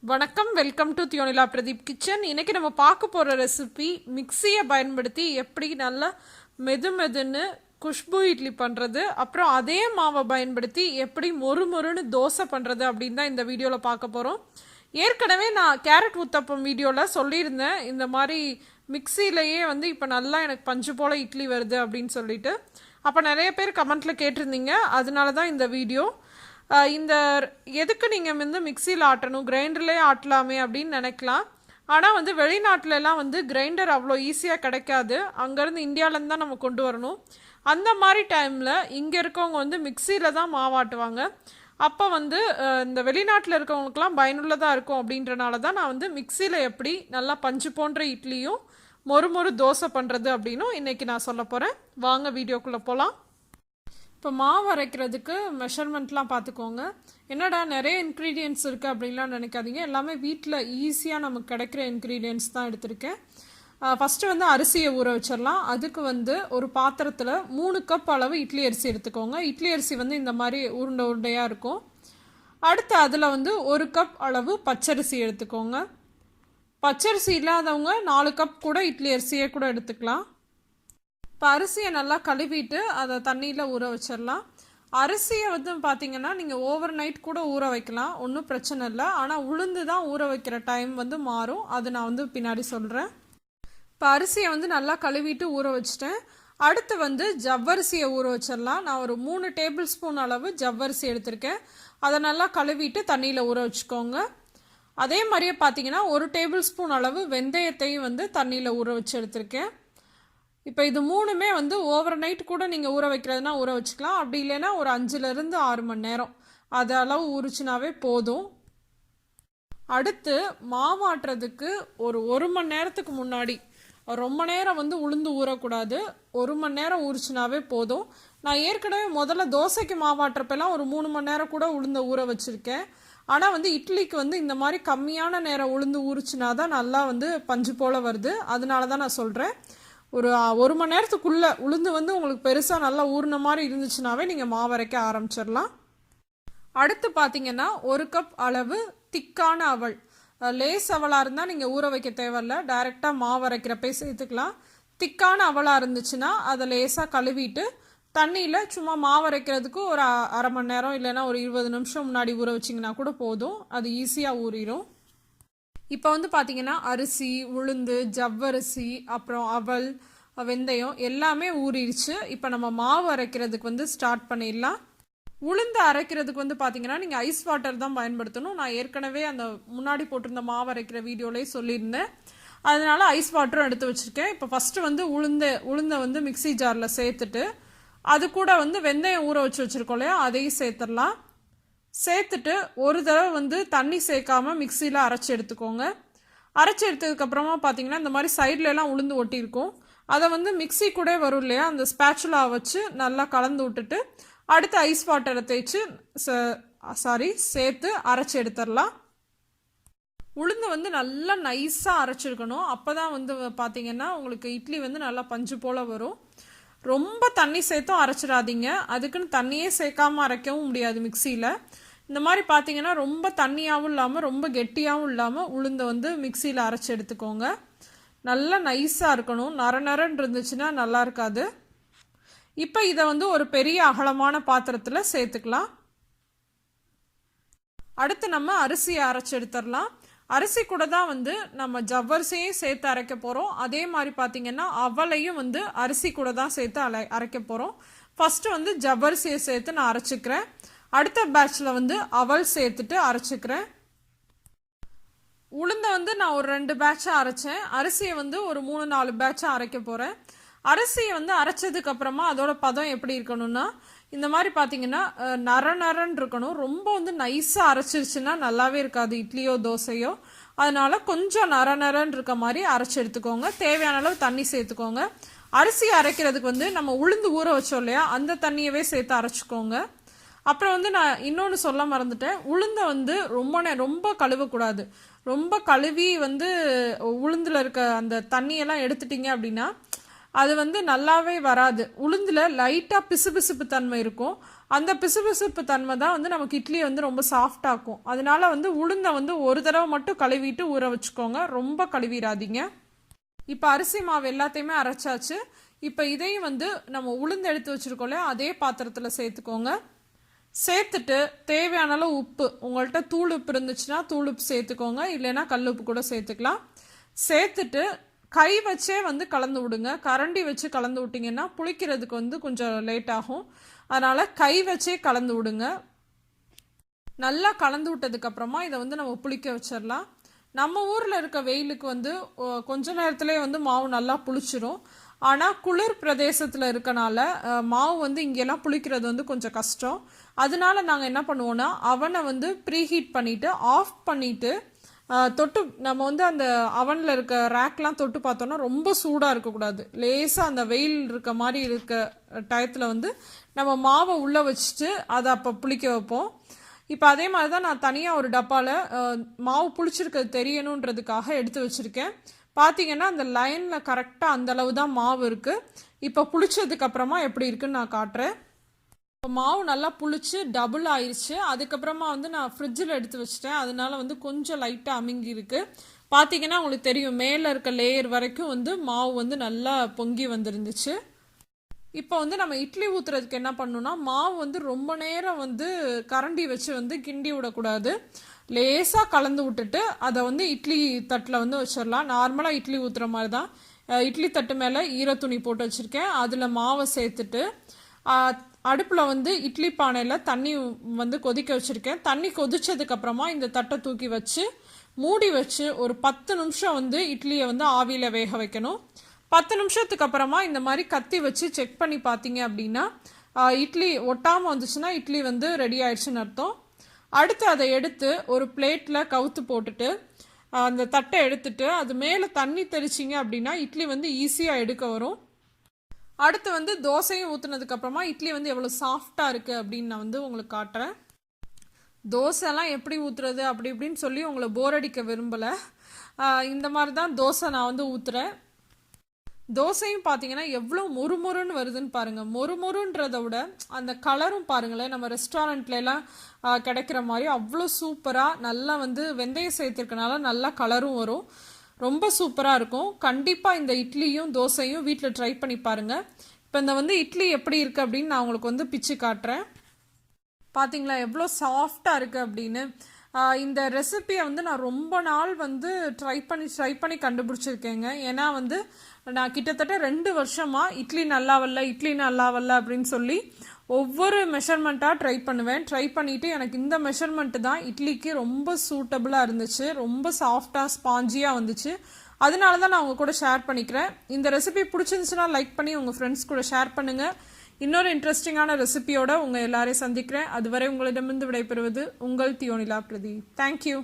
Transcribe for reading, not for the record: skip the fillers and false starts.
வணக்கம், welcome to thiyonilapradeep kitchen. இன்றைக்கி நம்ம பார்க்க போகிற ரெசிபி மிக்சியை பயன்படுத்தி எப்படி நல்லா மெதுன்னு குஷ்பு இட்லி பண்ணுறது, அப்புறம் அதே மாவை பயன்படுத்தி எப்படி மொறுன்னு தோசை பண்ணுறது அப்படின்னு தான் இந்த வீடியோவில் பார்க்க போகிறோம். ஏற்கனவே நான் கேரட் ஊத்தப்பம் வீடியோவில் சொல்லியிருந்தேன், இந்த மாதிரி மிக்சியிலையே இப்போ நல்லா எனக்கு பஞ்சு போல் இட்லி வருது அப்படின்னு சொல்லிட்டு. அப்போ நிறைய பேர் கமெண்ட்டில் கேட்டிருந்தீங்க, அதனால தான் இந்த வீடியோ. இந்த எதுக்கு நீங்கள் மிக்சியில் ஆட்டணும், கிரைண்டர்லேயே ஆட்டலாமே அப்படின்னு நினைக்கலாம். ஆனால் வெளிநாட்டிலலாம் கிரைண்டர் அவ்வளோ ஈஸியாக கிடைக்காது. அங்கேருந்து இந்தியாவிலேருந்து தான் நம்ம கொண்டு வரணும். அந்த மாதிரி டைமில் இங்கே இருக்கவங்க மிக்சியில் தான் மாவாட்டுவாங்க. அப்போ இந்த வெளிநாட்டில் இருக்கவங்களுக்குலாம் பயனுள்ளதாக இருக்கும். அப்படின்றனால தான் நான் மிக்சியில் எப்படி நல்லா பஞ்சு போன்ற இட்லியும் மொறு தோசை பண்ணுறது அப்படின்னும் இன்றைக்கி நான் சொல்ல போகிறேன். வாங்க வீடியோக்குள்ளே போகலாம். இப்போ மாவு அரைக்கிறதுக்கு மெஷர்மெண்ட்லாம் பார்த்துக்கோங்க. என்னடா நிறைய இன்க்ரீடியன்ட்ஸ் இருக்குது அப்படின்லாம் நினைக்காதீங்க. எல்லாமே வீட்டில் ஈஸியாக நமக்கு கிடைக்கிற இன்க்ரீடியன்ட்ஸ் தான் எடுத்திருக்கேன். ஃபஸ்ட்டு அரிசியை ஊற வச்சிடலாம். அதுக்கு ஒரு பாத்திரத்தில் 3 கப் அளவு இட்லி அரிசி எடுத்துக்கோங்க. இட்லி அரிசி இந்த மாதிரி உருண்டையாக இருக்கும். அடுத்து அதில் 1 கப் அளவு பச்சரிசி எடுத்துக்கோங்க. பச்சரிசி இல்லாதவங்க 4 கப் கூட இட்லி அரிசியே கூட எடுத்துக்கலாம். இப்போ அரிசியை நல்லா கழுவிட்டு அதை தண்ணியில் ஊற வச்சிடலாம். அரிசியை பார்த்தீங்கன்னா நீங்கள் ஓவர் நைட் கூட ஊற வைக்கலாம், ஒன்றும் பிரச்சனை இல்லை. ஆனால் உளுந்து தான் ஊற வைக்கிற டைம் மாறும். அது நான் பின்னாடி சொல்கிறேன். இப்போ அரிசியை நல்லா கழுவிட்டு ஊற வச்சிட்டேன். அடுத்து ஜவ்வரிசியை ஊற வச்சிடலாம். நான் ஒரு 3 டேபிள் ஸ்பூன் அளவு ஜவ்வரிசி எடுத்திருக்கேன். அதை நல்லா கழுவிட்டு தண்ணியில் ஊற வச்சுக்கோங்க. அதே மாதிரியே பார்த்தீங்கன்னா 1 டேபிள் ஸ்பூன் அளவு வெந்தயத்தையும் தண்ணியில் ஊற வச்சு எடுத்திருக்கேன். இப்போ இது 3மே ஓவர் நைட் கூட நீங்கள் ஊற வைக்கிறதுனா ஊற வச்சுக்கலாம். அப்படி இல்லைன்னா ஒரு 5லேருந்து 6 மணி நேரம் அது அளவு ஊறிச்சினாவே போதும். அடுத்து மாவாட்டுறதுக்கு ஒரு மணி நேரத்துக்கு முன்னாடி, ரொம்ப நேரம் உளுந்து ஊறக்கூடாது, 1 மணி நேரம் ஊறிச்சினாவே போதும். நான் ஏற்கனவே முதல்ல தோசைக்கு மாவாட்டுறப்பெல்லாம் ஒரு 3 மணி நேரம் கூட உளுந்த ஊற வச்சுருக்கேன். ஆனால் இட்லிக்கு இந்த மாதிரி கம்மியான நேரம் உளுந்து ஊறிச்சினா தான் நல்லா பஞ்சு போல் வருது. அதனால தான் நான் சொல்கிறேன். ஒரு மணி நேரத்துக்குள்ளே உளுந்து உங்களுக்கு பெருசாக நல்லா ஊறின மாதிரி இருந்துச்சுனாவே நீங்கள் மாவு அரைக்க ஆரம்பிச்சிடலாம். அடுத்து பார்த்தீங்கன்னா 1 கப் அளவு திக்கான அவல். லேஸ் அவலாக இருந்தால் நீங்கள் ஊற வைக்க தேவையில்லை, டைரெக்டாக மாவு அரைக்கிறப்பே சேர்த்துக்கலாம். திக்கான அவலாக இருந்துச்சுன்னா அதை லேசாக கழுவிட்டு தண்ணியில் சும்மா மாவு அரைக்கிறதுக்கு ஒரு அரை மணி நேரம் இல்லைன்னா ஒரு 20 நிமிஷம் முன்னாடி ஊற வச்சிங்கன்னா கூட போதும், அது ஈஸியாக ஊறிடும். இப்போ பார்த்தீங்கன்னா அரிசி, உளுந்து, ஜவ்வரிசி, அப்புறம் அவல், வெந்தயம் எல்லாமே ஊறிடுச்சு. இப்போ நம்ம மாவு அரைக்கிறதுக்கு ஸ்டார்ட் பண்ணிடலாம். உளுந்து அரைக்கிறதுக்கு பார்த்தீங்கன்னா நீங்கள் ஐஸ் வாட்டர் தான் பயன்படுத்தணும். நான் ஏற்கனவே அந்த முன்னாடி போட்டிருந்த மாவு அரைக்கிற வீடியோலேயே சொல்லியிருந்தேன். அதனால ஐஸ் வாட்டரும் எடுத்து வச்சுருக்கேன். இப்போ ஃபஸ்ட்டு உளுந்தை மிக்சி ஜாரில் சேர்த்துட்டு அது கூட வெந்தயம் ஊற வச்சுருக்கோம் இல்லையா, அதையும் சேர்த்துடலாம். சேர்த்துட்டு ஒரு தடவை தண்ணி சேர்க்காம மிக்சியில் அரைச்சி எடுத்துக்கோங்க. அரைச்சி எடுத்ததுக்கப்புறமா பார்த்தீங்கன்னா இந்த மாதிரி சைட்லலாம் உளுந்து ஒட்டியிருக்கும். அதை மிக்சி கூட வரும் இல்லையா, அந்த ஸ்பேச்சுலா வச்சு நல்லா கலந்து விட்டுட்டு அடுத்து ஐஸ் வாட்டரை தேய்ச்சி சேர்த்து அரைச்சி எடுத்துடலாம். உளுந்து நல்லா நைஸாக அரைச்சிருக்கணும். அப்போ தான் பார்த்தீங்கன்னா உங்களுக்கு இட்லி நல்லா பஞ்சு போல் வரும். ரொம்ப தண்ணி சேர்த்தும் அரைச்சிடாதீங்க, அதுக்குன்னு தண்ணியே சேர்க்காமல் அரைக்கவும் முடியாது மிக்சியில். இந்த மாதிரி பார்த்தீங்கன்னா ரொம்ப தண்ணியாகவும் இல்லாமல் ரொம்ப கெட்டியாகவும் இல்லாமல் உளுந்தை மிக்சியில் அரைச்சி எடுத்துக்கோங்க. நல்லா நைஸாக இருக்கணும், நரன்னு இருந்துச்சுன்னா நல்லா இருக்காது. இப்போ இதை ஒரு பெரிய அகலமான பாத்திரத்தில் சேர்த்துக்கலாம். அடுத்து நம்ம அரிசியை அரைச்சி எடுத்துடலாம். அரிசி கூட தான் நம்ம ஜவ்வரிசியையும் சேர்த்து அரைக்க போகிறோம். அதே மாதிரி பார்த்தீங்கன்னா அவளையும் அரிசி கூட தான் சேர்த்து அரைக்க போகிறோம். ஃபஸ்ட்டு ஜவ்வரிசியை சேர்த்து நான் அரைச்சிக்கிறேன். அடுத்த பேட்சில் அவல் சேர்த்துட்டு அரைச்சிக்கிறேன். உளுந்தை நான் ஒரு 2 பேட்சாக அரைச்சேன். அரிசியை ஒரு 3-4 பேட்சாக அரைக்க போகிறேன். அரிசியை அரைச்சதுக்கப்புறமா அதோட பதம் எப்படி இருக்கணும்னா இந்த மாதிரி பார்த்தீங்கன்னா நரன்னு இருக்கணும். ரொம்ப நைஸாக அரைச்சிருச்சுன்னா நல்லாவே இருக்காது இட்லியோ தோசையோ. அதனால கொஞ்சம் நரன்னு இருக்க மாதிரி அரைச்சி எடுத்துக்கோங்க. தேவையான அளவு தண்ணி சேர்த்துக்கோங்க. அரிசி அரைக்கிறதுக்கு நம்ம உளுந்து ஊற வச்சோம் இல்லையா, அந்த தண்ணியவே சேர்த்து அரைச்சிக்கோங்க. அப்புறம் நான் இன்னொன்று சொல்ல மறந்துட்டேன். உளுந்தை ரொம்ப கழுவக்கூடாது. ரொம்ப கழுவி உளுந்தில் இருக்க அந்த தண்ணியெல்லாம் எடுத்துட்டிங்க அப்படின்னா அது நல்லாவே வராது. உளுந்தில் லைட்டாக பிசுபிசுப்பு தன்மை இருக்கும். அந்த பிசுபிசுப்பு தன்மை தான் வந்து நமக்கு இட்லி வந்து ரொம்ப சாஃப்டாக்கும். அதனால வந்து உளுந்தை வந்து ஒரு தடவை மட்டும் கழுவிட்டு ஊற வச்சுக்கோங்க, ரொம்ப கழுவிடாதீங்க. இப்போ அரிசி மாவு எல்லாத்தையுமே அரைச்சாச்சு. இப்போ இதையும் வந்து நம்ம உளுந்து எடுத்து வச்சுருக்கோம்ல அதே பாத்திரத்தில் சேர்த்துக்கோங்க. சேர்த்துட்டு தேவையான அளவு உப்பு, உங்கள்கிட்ட தூள் உப்பு இருந்துச்சுன்னா தூள் உப்பு சேர்த்துக்கோங்க, இல்லைன்னா கல் உப்பு கூட சேர்த்துக்கலாம். சேர்த்துட்டு கை வச்சே வந்து கலந்து விடுங்க. கரண்டி வச்சு கலந்து விட்டிங்கன்னா புளிக்கிறதுக்கு வந்து கொஞ்சம் லேட் ஆகும். அதனால் கை வச்சே கலந்து விடுங்க. நல்லா கலந்து விட்டதுக்கப்புறமா இதை வந்து நம்ம புளிக்க வச்சிடலாம். நம்ம ஊரில் இருக்க வெயிலுக்கு வந்து கொஞ்ச நேரத்துலேயே வந்து மாவு நல்லா புளிச்சிரும். ஆனால் குளிர் பிரதேசத்தில் இருக்கனால மாவு வந்து இங்கெல்லாம் புளிக்கிறது வந்து கொஞ்சம் கஷ்டம். அதனால நாங்கள் என்ன பண்ணுவோன்னா அவனை வந்து ப்ரீஹீட் பண்ணிவிட்டு ஆஃப் பண்ணிவிட்டு தொட்டு நம்ம வந்து அந்த அவனில் இருக்க ரேக்லாம் தொட்டு பார்த்தோன்னா ரொம்ப சூடாக இருக்கக்கூடாது. லேசாக அந்த வெயில் இருக்க மாதிரி இருக்க டயத்தில் வந்து நம்ம மாவை உள்ளே வச்சுட்டு அதை அப்போ புளிக்க வைப்போம். இப்போ அதே மாதிரி தான் நான் தனியாக ஒரு டப்பாவில் மாவு புளிச்சிருக்கிறது தெரியணுன்றதுக்காக எடுத்து வச்சுருக்கேன். பார்த்தீங்கன்னா அந்த லைனில் கரெக்டாக அந்தளவு தான் மாவு இருக்குது. இப்போ புளிச்சதுக்கப்புறமா எப்படி இருக்குன்னு நான் காட்டுறேன். இப்போ மாவு நல்லா புளிச்சு டபுள் ஆயிடுச்சு. அதுக்கப்புறமா வந்து நான் ஃப்ரிட்ஜில் எடுத்து வச்சுட்டேன். அதனால வந்து கொஞ்சம் லைட்டாக அமுங்கி இருக்குது. பார்த்தீங்கன்னா உங்களுக்கு தெரியும் மேலே இருக்க லேயர் வரைக்கும் வந்து மாவு வந்து நல்லா பொங்கி வந்துருந்துச்சு. இப்போ வந்து நம்ம இட்லி ஊற்றுறதுக்கு என்ன பண்ணணும்னா மாவு வந்து ரொம்ப நேரம் வந்து கரண்டி வச்சு வந்து கிண்டி விடக்கூடாது. லேசாக கலந்து விட்டுட்டு அதை வந்து இட்லி தட்டில் வந்து வச்சிடலாம். நார்மலாக இட்லி ஊற்றுற மாதிரி தான். இட்லி தட்டு மேலே ஈரத்துணி போட்டு வச்சுருக்கேன். அதில் மாவை சேர்த்துட்டு அடுப்பில் வந்து இட்லி பானையில் தண்ணி வந்து கொதிக்க வச்சுருக்கேன். தண்ணி கொதிச்சதுக்கப்புறமா இந்த தட்டை தூக்கி வச்சு மூடி வச்சு ஒரு 10 நிமிஷம் வந்து இட்லியை வந்து ஆவியில் வேக வைக்கணும். 10 நிமிஷத்துக்கு அப்புறமா இந்த மாதிரி கத்தி வச்சு செக் பண்ணி பார்த்தீங்க அப்படின்னா இட்லி ஒட்டாமல் வந்துச்சுன்னா இட்லி வந்து ரெடி ஆயிடுச்சுன்னு அர்த்தம். அடுத்து அதை எடுத்து ஒரு பிளேட்டில் கவுத்து போட்டுட்டு அந்த தட்டை எடுத்துட்டு அது மேலே தண்ணி தெளிச்சிங்க அப்படின்னா இட்லி வந்து ஈஸியாக எடுக்க வரும். அடுத்து வந்து தோசையும் ஊற்றுனதுக்கப்புறமா இட்லி வந்து எவ்வளோ சாஃப்டாக இருக்குது அப்படின்னு நான் வந்து உங்களுக்கு காட்டுறேன். தோசைலாம் எப்படி ஊற்றுறது அப்படி இப்படின்னு சொல்லி உங்களை போர் அடிக்க விரும்பலை. இந்த மாதிரி தான் தோசை நான் வந்து ஊற்றுறேன். தோசையும் பார்த்தீங்கன்னா எவ்வளோ மொறுமொறுன்னு வருதுன்னு பாருங்கள். மொறுமொறுன்றதை விட அந்த கலரும் பாருங்களேன், நம்ம ரெஸ்டாரண்ட்லாம் கிடைக்கிற மாதிரி அவ்வளோ சூப்பராக நல்லா வந்து வெந்தயம் சேர்த்துருக்கனால நல்லா கலரும் வரும். ரொம்ப சூப்பராக இருக்கும். கண்டிப்பாக இந்த இட்லியும் தோசையும் வீட்டில் ட்ரை பண்ணி பாருங்கள். இப்போ இந்த வந்து இட்லி எப்படி இருக்குது அப்படின்னு நான் உங்களுக்கு வந்து பிச்சு காட்டுறேன். பார்த்தீங்களா எவ்வளோ சாஃப்டாக இருக்குது அப்படின்னு. இந்த ரெசிபியை வந்து நான் ரொம்ப நாள் வந்து ட்ரை பண்ணி கண்டுபிடிச்சிருக்கேங்க. ஏன்னா வந்து நான் கிட்டத்தட்ட 2 வருஷமாக இட்லி நல்லா வரல அப்படின்னு சொல்லி ஒவ்வொரு மெஷர்மெண்ட்டாக ட்ரை பண்ணிவிட்டு எனக்கு இந்த மெஷர்மெண்ட்டு தான் இட்லிக்கு ரொம்ப சூட்டபுளாக இருந்துச்சு. ரொம்ப சாஃப்டாக ஸ்பாஞ்சியாக வந்துச்சு. அதனால தான் நான் உங்கள் கூட ஷேர் பண்ணிக்கிறேன். இந்த ரெசிபி பிடிச்சிருந்துச்சுன்னா லைக் பண்ணி உங்கள் ஃப்ரெண்ட்ஸ் கூட ஷேர் பண்ணுங்கள். இன்னொரு இன்ட்ரெஸ்டிங்கான ரெசிபியோட உங்கள் எல்லாரையும் சந்திக்கிறேன். அதுவரை உங்களிடமிருந்து விடைபெறுவது உங்கள் தியோனிலா பிரதீப். தேங்க்யூ.